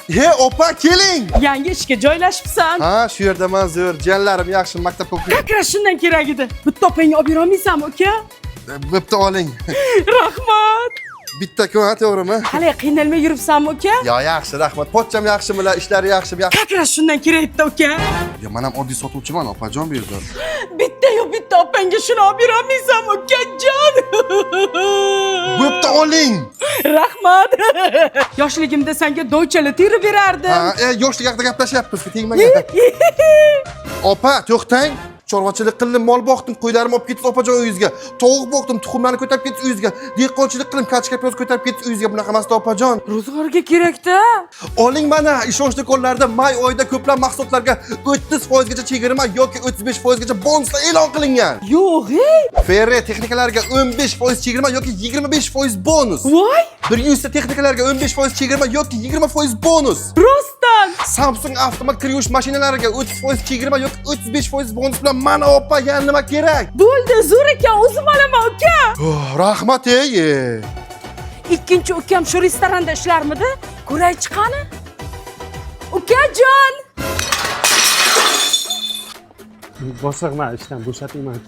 He, opa keling. Yangi ishga joylashibsan. Ha, shu yerda men zo'r, jiyanlarim yaxshi, maktabga o'qiydi. Kakra shundan kerak edi. Bitta opangga olib bera olmaysanmi, uka? Bo'pti, oling. Rahmat. Bitta-ku, ha, to'g'rimi? Hali qiynalmay yuribsanmi, uka? Ya, yaxshi, rahmat. Pochcham yaxshimilar, ishlari yaxshimi? Yaxshi. Kakra shundan kerak edi, uka. Ya, men ham oddiy sotuvchiman, opajon bu yerda. Bitta opangga shuni olib bera olmaysanmi, ukajon? Bo'pti, oling. Rahmat. Yoshligimda senga doychali terib berardim. Ha, yoshlik haqida gaplashyapmiz, tegmagan. Opa, to'xtang. Chorvachilik qildim, mol boqdim, qo'ylarimni olib ketib opajon uyingizga. Tovuq boqdim, tuxumlarni ko'tarib ketib uyingizga. Dehqonchilik qildim, kachka piyoz ko'tarib ketib uyingizga. Bunaqa emas opajon. Ro'zg'orga kerak-da. Oling mana, ishonchli do'konlarda may oyida ko'plab mahsulotlarga 30% gacha chegirma yoki 35% gacha bonuslar e'lon qilingan. Yo'q, Ferre texnikalarga 15% chegirma yoki 25% bonus. Voy! Bir yuzta texnikalarga 15% chegirma yoki 20% bonus. Rostdan. Samsung avtomat kir yuvish mashinalariga 30% chegirma yoki 35% bonus bilan mana opa, yana nima kerak? Bo'ldi, zo'r ekan, o'zim olaman, uka. Rahmat ey. Ikkinchi ukam shu restoranda ishlarmidi? Ko'ray chiqani? Ukajon! Boshliq, men ishdan bo'shatingman.